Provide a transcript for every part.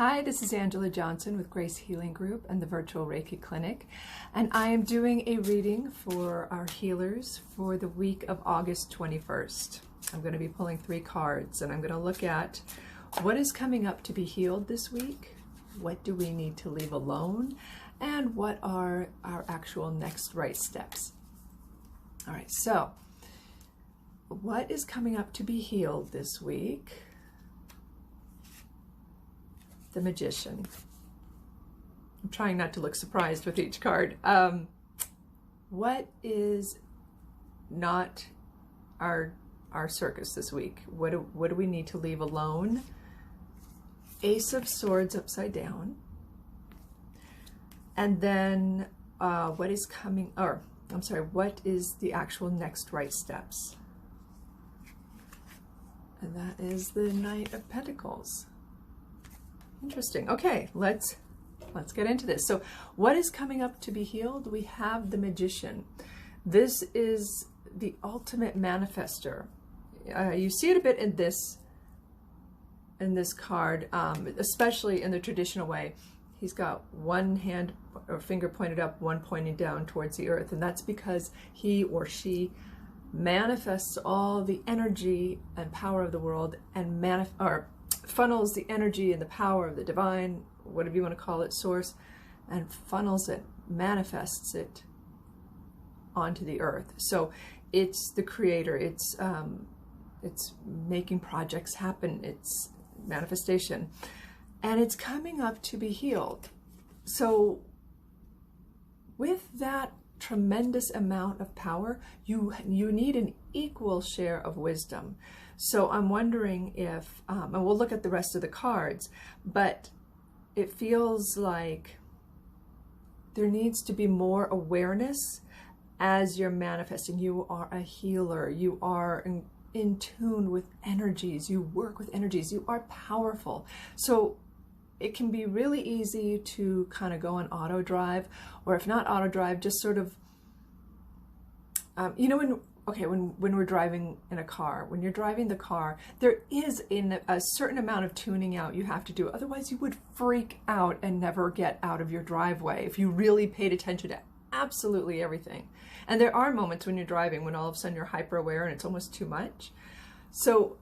Hi, this is Angela Johnson with Grace Healing Group and the Virtual Reiki Clinic, and I am doing a reading for our healers for the week of August 21st. I'm going to be pulling 3 cards, and I'm going to look at what is coming up to be healed this week, what do we need to leave alone, and what are our actual next right steps. All right, so what is coming up to be healed this week? The Magician. I'm trying not to look surprised with each card. What is not our circus this week? What do we need to leave alone? Ace of Swords upside down. And then what is coming, or I'm sorry, what is the actual next right steps? And that is the Knight of Pentacles. Interesting. Okay, let's get into this. So what is coming up to be healed? We have the Magician. This is the ultimate manifester. You see it a bit in this card, especially in the traditional way. He's got one hand or finger pointed up, one pointing down towards the earth, and that's because he or she manifests all the energy and power of the world and funnels the energy and the power of the divine, whatever you want to call it, source, and funnels it, manifests it onto the earth. So it's the creator, it's making projects happen, it's manifestation, and it's coming up to be healed. So with that tremendous amount of power, you need an equal share of wisdom. So I'm wondering if, and we'll look at the rest of the cards, but it feels like there needs to be more awareness as you're manifesting. You are a healer. You are in tune with energies. You work with energies. You are powerful. So it can be really easy to kind of go on auto drive, or if not auto drive, just sort of, when we're driving in a car, when you're driving the car, there is a certain amount of tuning out you have to do. Otherwise, you would freak out and never get out of your driveway if you really paid attention to absolutely everything. And there are moments when you're driving when all of a sudden you're hyper aware and it's almost too much. So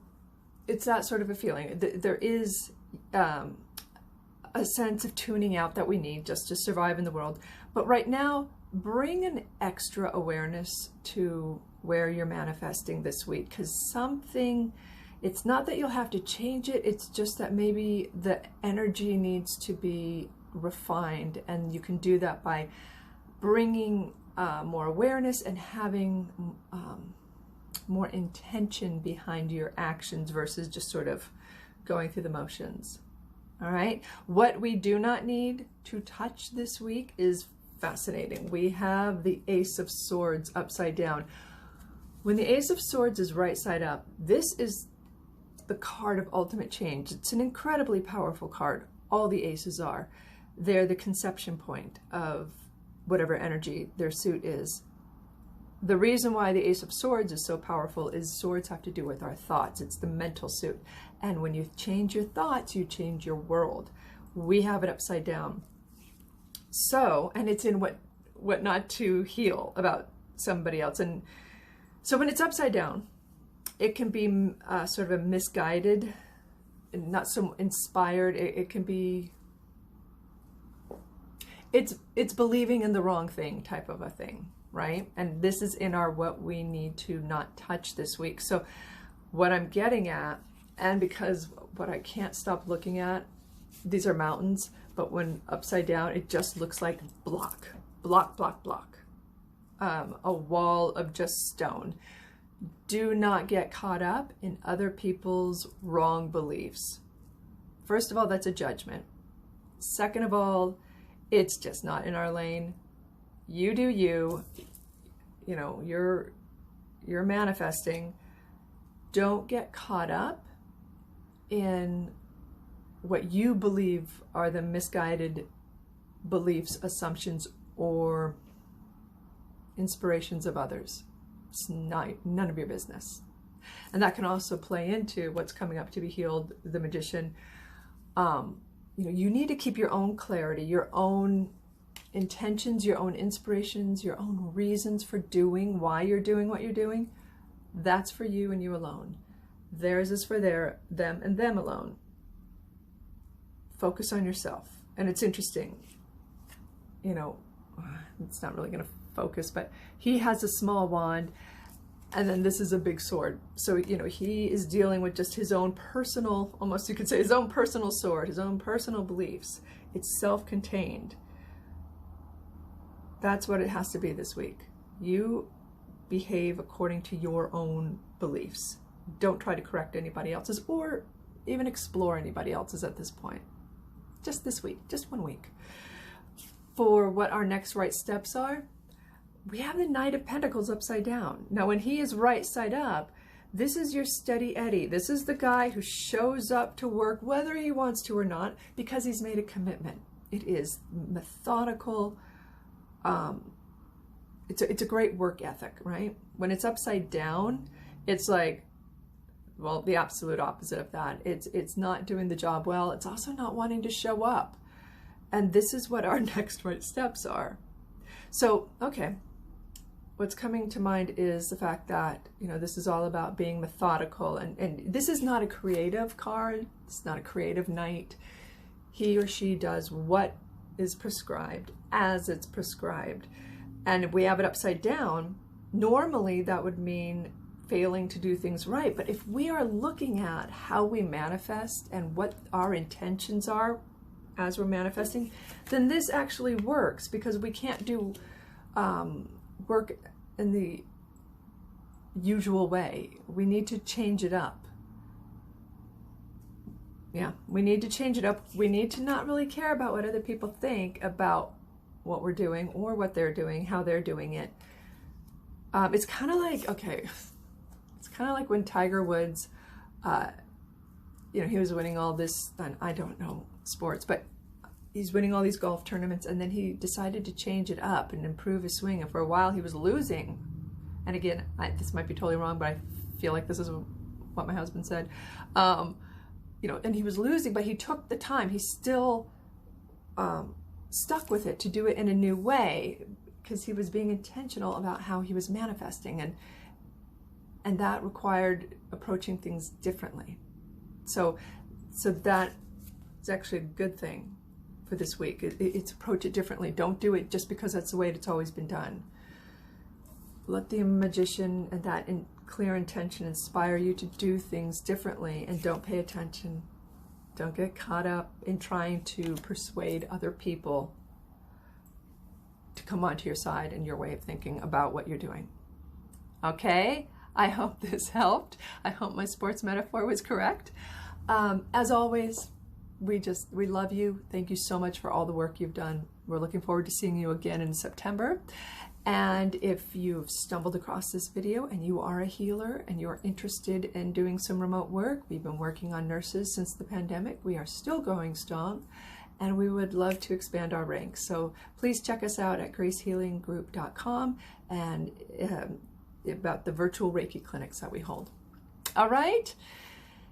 it's that sort of a feeling. There is a sense of tuning out that we need just to survive in the world. But right now, bring an extra awareness to where you're manifesting this week, because it's not that you'll have to change it, it's just that maybe the energy needs to be refined, and you can do that by bringing more awareness and having more intention behind your actions versus just sort of going through the motions. All right, what we do not need to touch this week is fascinating. We have the Ace of Swords upside down. When the Ace of Swords is right side up, this is the card of ultimate change. It's an incredibly powerful card. All the aces are. They're the conception point of whatever energy their suit is. The reason why the Ace of Swords is so powerful is swords have to do with our thoughts. It's the mental suit. And when you change your thoughts, you change your world. We have it upside down. So, and it's in what not to heal about somebody else. And so when it's upside down, it can be sort of a misguided, not so inspired. It can be, it's believing in the wrong thing type of a thing, right? And this is in our what we need to not touch this week. So what I'm getting at, and because what I can't stop looking at, these are mountains, but when upside down, it just looks like block, block, block, block. A wall of just stone. Do not get caught up in other people's wrong beliefs. First of all, that's a judgment. Second of all, it's just not in our lane. You do you. You know, you're manifesting. Don't get caught up in what you believe are the misguided beliefs, assumptions, or inspirations of others. It's none of your business. And that can also play into what's coming up to be healed, the Magician. you need to keep your own clarity, your own intentions, your own inspirations, your own reasons for doing, why you're doing what you're doing. That's for you and you alone. Theirs is for them and them alone. Focus on yourself. And it's interesting, it's not really going to focus, but he has a small wand, and then this is a big sword. So, he is dealing with just his own personal, almost you could say his own personal sword, his own personal beliefs. It's self-contained. That's what it has to be this week. You behave according to your own beliefs. Don't try to correct anybody else's or even explore anybody else's at this point. Just this week, just 1 week. For what our next right steps are, we have the Knight of Pentacles upside down. Now, when he is right side up, this is your steady Eddie. This is the guy who shows up to work whether he wants to or not because he's made a commitment. It is methodical. It's a great work ethic, right? When it's upside down, it's like, well, the absolute opposite of that. It's not doing the job well. It's also not wanting to show up. And this is what our next right steps are. So, okay, what's coming to mind is the fact that, this is all about being methodical. And this is not a creative card. It's not a creative knight. He or she does what is prescribed as it's prescribed. And if we have it upside down, normally that would mean failing to do things right. But if we are looking at how we manifest and what our intentions are as we're manifesting, then this actually works, because we can't do work in the usual way. We need to change it up. Yeah, we need to change it up. We need to not really care about what other people think about what we're doing or what they're doing, how they're doing it. It's kind of like, it's kind of like when Tiger Woods, he was winning all this, and I don't know sports, but he's winning all these golf tournaments, and then he decided to change it up and improve his swing. And for a while he was losing. And again, this might be totally wrong, but I feel like this is what my husband said. And he was losing, but he took the time. He still stuck with it to do it in a new way, because he was being intentional about how he was manifesting, and that required approaching things differently. So that is actually a good thing for this week. It's approach it differently. Don't do it just because that's the way it's always been done. Let the magician and that clear intention inspire you to do things differently, and don't pay attention. Don't get caught up in trying to persuade other people to come onto your side and your way of thinking about what you're doing. Okay? I hope this helped. I hope my sports metaphor was correct. As always, we love you. Thank you so much for all the work you've done. We're looking forward to seeing you again in September. And if you've stumbled across this video and you are a healer and you're interested in doing some remote work, we've been working on nurses since the pandemic. We are still going strong, and we would love to expand our ranks. So please check us out at gracehealinggroup.com and about the virtual Reiki clinics that we hold. All right?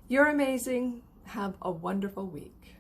You're amazing. Have a wonderful week.